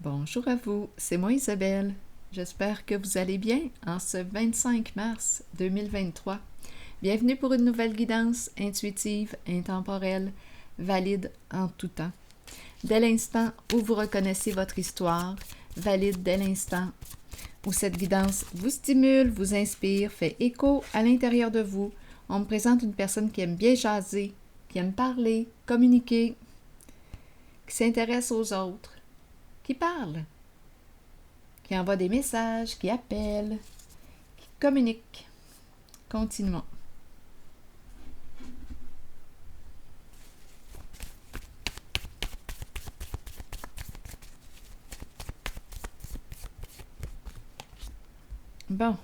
Bonjour à vous, c'est moi Isabelle. J'espère que vous allez bien en ce 25 mars 2023. Bienvenue pour une nouvelle guidance intuitive, intemporelle, valide en tout temps. Dès l'instant où vous reconnaissez votre histoire, valide dès l'instant où cette guidance vous stimule, vous inspire, fait écho à l'intérieur de vous. On me présente une personne qui aime bien jaser, qui aime parler, communiquer, qui s'intéresse aux autres, qui parle, qui envoie des messages, qui appelle, qui communique. Continuons. Bon,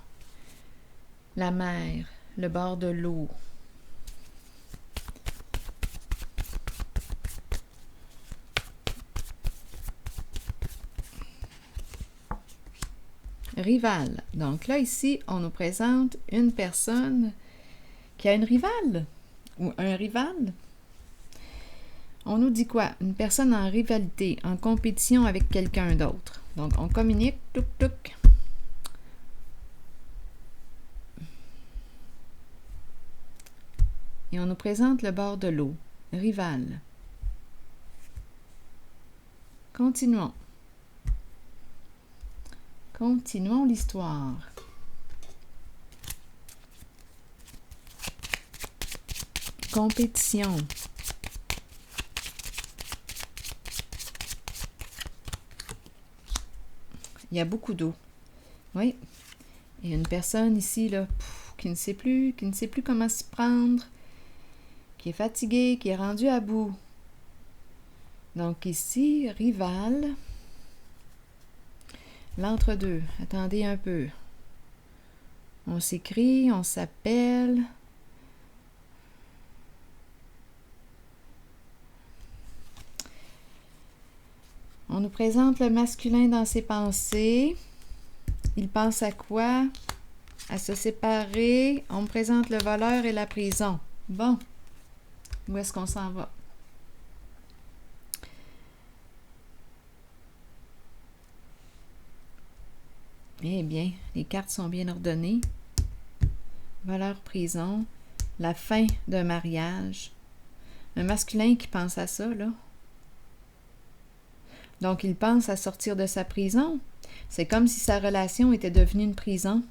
la mer, le bord de l'eau. Rival. Donc là, ici, on nous présente une personne qui a une rivale ou un rival. On nous dit quoi? Une personne en rivalité, en compétition avec quelqu'un d'autre. Donc, on communique, touc, touc. Et on nous présente le bord de l'eau. Rival. Continuons. Continuons l'histoire. Compétition. Il y a beaucoup d'eau. Oui. Il y a une personne ici, là, qui ne sait plus comment s'y prendre, qui est fatiguée, qui est rendue à bout. Donc ici, rival. L'entre-deux. Attendez un peu. On s'écrit, on s'appelle. On nous présente le masculin dans ses pensées. Il pense à quoi? À se séparer. On me présente le voleur et la prison. Bon. Où est-ce qu'on s'en va? Eh bien, les cartes sont bien ordonnées. Voleur, prison. La fin d'un mariage. Un masculin qui pense à ça, là. Donc, il pense à sortir de sa prison. C'est comme si sa relation était devenue une prison.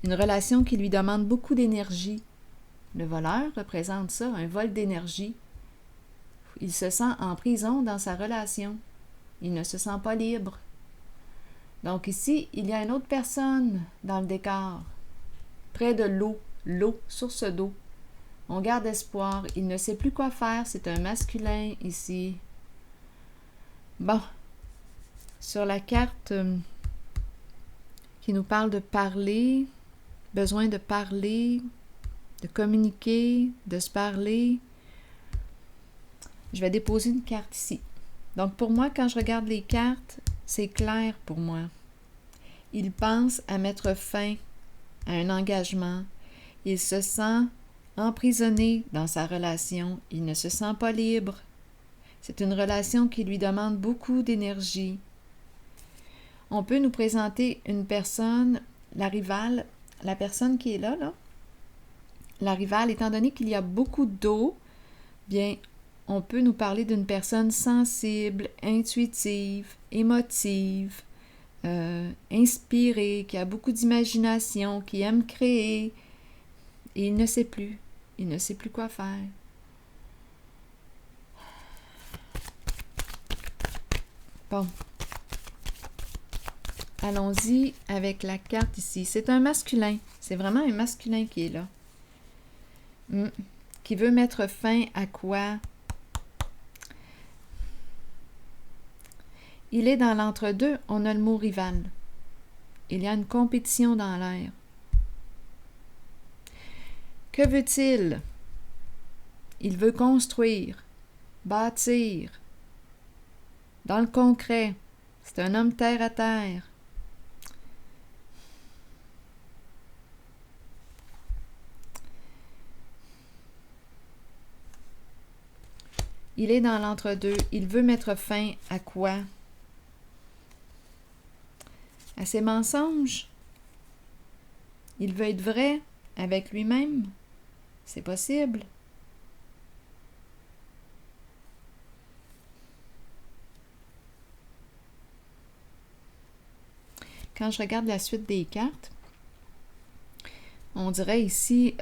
Une relation qui lui demande beaucoup d'énergie. Le voleur représente ça, un vol d'énergie. Il se sent en prison dans sa relation. Il ne se sent pas libre. Donc ici, il y a une autre personne dans le décor, près de l'eau, source d'eau. On garde espoir, il ne sait plus quoi faire, c'est un masculin ici. Bon, sur la carte qui nous parle de parler, besoin de parler, de communiquer, de se parler, je vais déposer une carte ici. Donc pour moi, quand je regarde les cartes, c'est clair pour moi. Il pense à mettre fin à un engagement. Il se sent emprisonné dans sa relation. Il ne se sent pas libre. C'est une relation qui lui demande beaucoup d'énergie. On peut nous présenter une personne, la rivale, la personne qui est là. La rivale, étant donné qu'il y a beaucoup d'eau, bien, on peut nous parler d'une personne sensible, intuitive, émotive, inspirée, qui a beaucoup d'imagination, qui aime créer. Et il ne sait plus. Il ne sait plus quoi faire. Bon. Allons-y avec la carte ici. C'est un masculin. C'est vraiment un masculin qui est là. Qui veut mettre fin à quoi? Il est dans l'entre-deux. On a le mot rival. Il y a une compétition dans l'air. Que veut-il? Il veut construire, bâtir. Dans le concret, c'est un homme terre à terre. Il est dans l'entre-deux. Il veut mettre fin à quoi? À ses mensonges. Il veut être vrai avec lui-même. C'est possible. Quand je regarde la suite des cartes, on dirait ici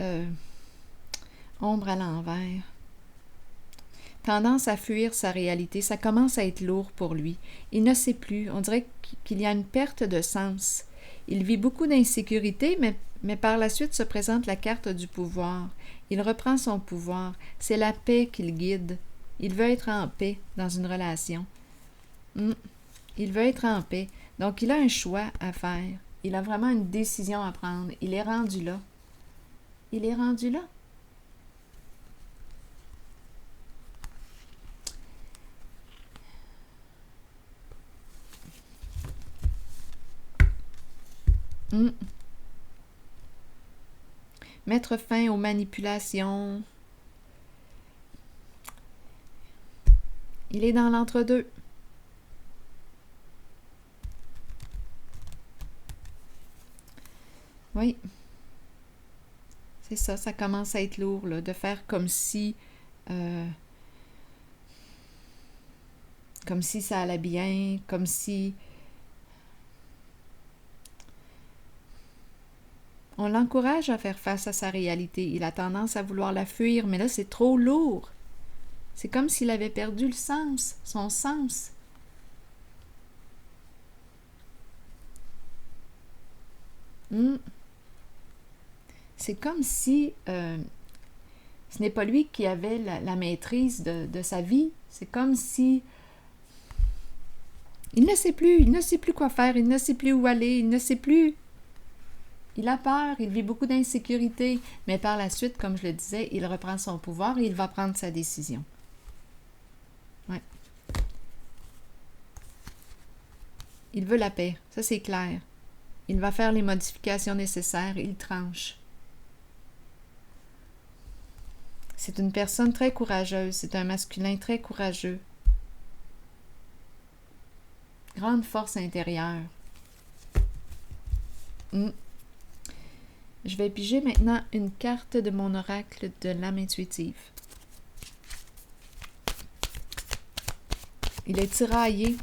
ombre à l'envers. Tendance à fuir sa réalité, ça commence à être lourd pour lui. Il ne sait plus, on dirait qu'il y a une perte de sens. Il vit beaucoup d'insécurité, mais par la suite se présente la carte du pouvoir. Il reprend son pouvoir, c'est la paix qu'il guide. Il veut être en paix dans une relation. Il veut être en paix, donc il a un choix à faire. Il a vraiment une décision à prendre. Il est rendu là. Il est rendu là. Mettre fin aux manipulations. Il est dans l'entre-deux. Oui. C'est ça, ça commence à être lourd, là, de faire comme si ça allait bien, comme si on l'encourage à faire face à sa réalité. Il a tendance à vouloir la fuir, mais là, c'est trop lourd. C'est comme s'il avait perdu le sens, son sens. C'est comme si ce n'est pas lui qui avait la maîtrise de sa vie. C'est comme si il ne sait plus quoi faire, il ne sait plus où aller, il ne sait plus. Il a peur, il vit beaucoup d'insécurité, mais par la suite, comme je le disais, il reprend son pouvoir et il va prendre sa décision. Ouais. Il veut la paix, ça c'est clair. Il va faire les modifications nécessaires, il tranche. C'est une personne très courageuse, c'est un masculin très courageux. Grande force intérieure. Je vais piger maintenant une carte de mon oracle de l'âme intuitive. Il est tiraillé.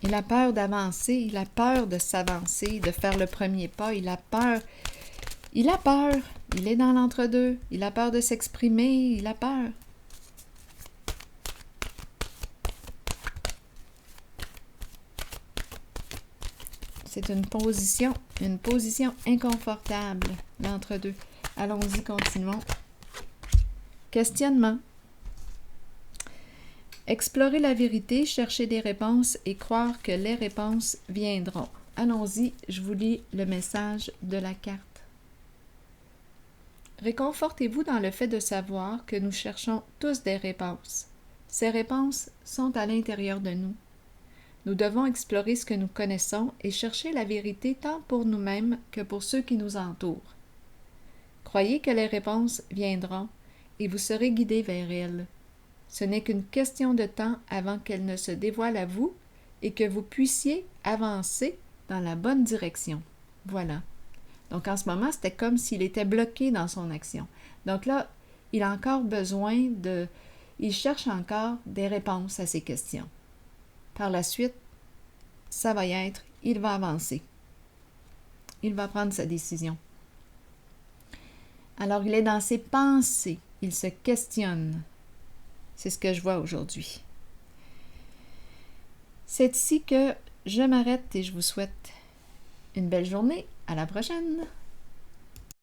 Il a peur d'avancer, il a peur de s'avancer, de faire le premier pas, il a peur. Il a peur. Il est dans l'entre-deux. Il a peur de s'exprimer, il a peur. C'est une position inconfortable, l'entre-deux. Allons-y, continuons. Questionnement. Explorer la vérité, chercher des réponses et croire que les réponses viendront. Allons-y, je vous lis le message de la carte. Réconfortez-vous dans le fait de savoir que nous cherchons tous des réponses. Ces réponses sont à l'intérieur de nous. Nous devons explorer ce que nous connaissons et chercher la vérité tant pour nous-mêmes que pour ceux qui nous entourent. Croyez que les réponses viendront et vous serez guidés vers elles. Ce n'est qu'une question de temps avant qu'elles ne se dévoilent à vous et que vous puissiez avancer dans la bonne direction. Voilà. Donc, en ce moment, c'était comme s'il était bloqué dans son action. Donc là, il a encore besoin de... Il cherche encore des réponses à ces questions. Par la suite, ça va y être, il va avancer. Il va prendre sa décision. Alors, il est dans ses pensées. Il se questionne. C'est ce que je vois aujourd'hui. C'est ici que je m'arrête et je vous souhaite une belle journée. À la prochaine!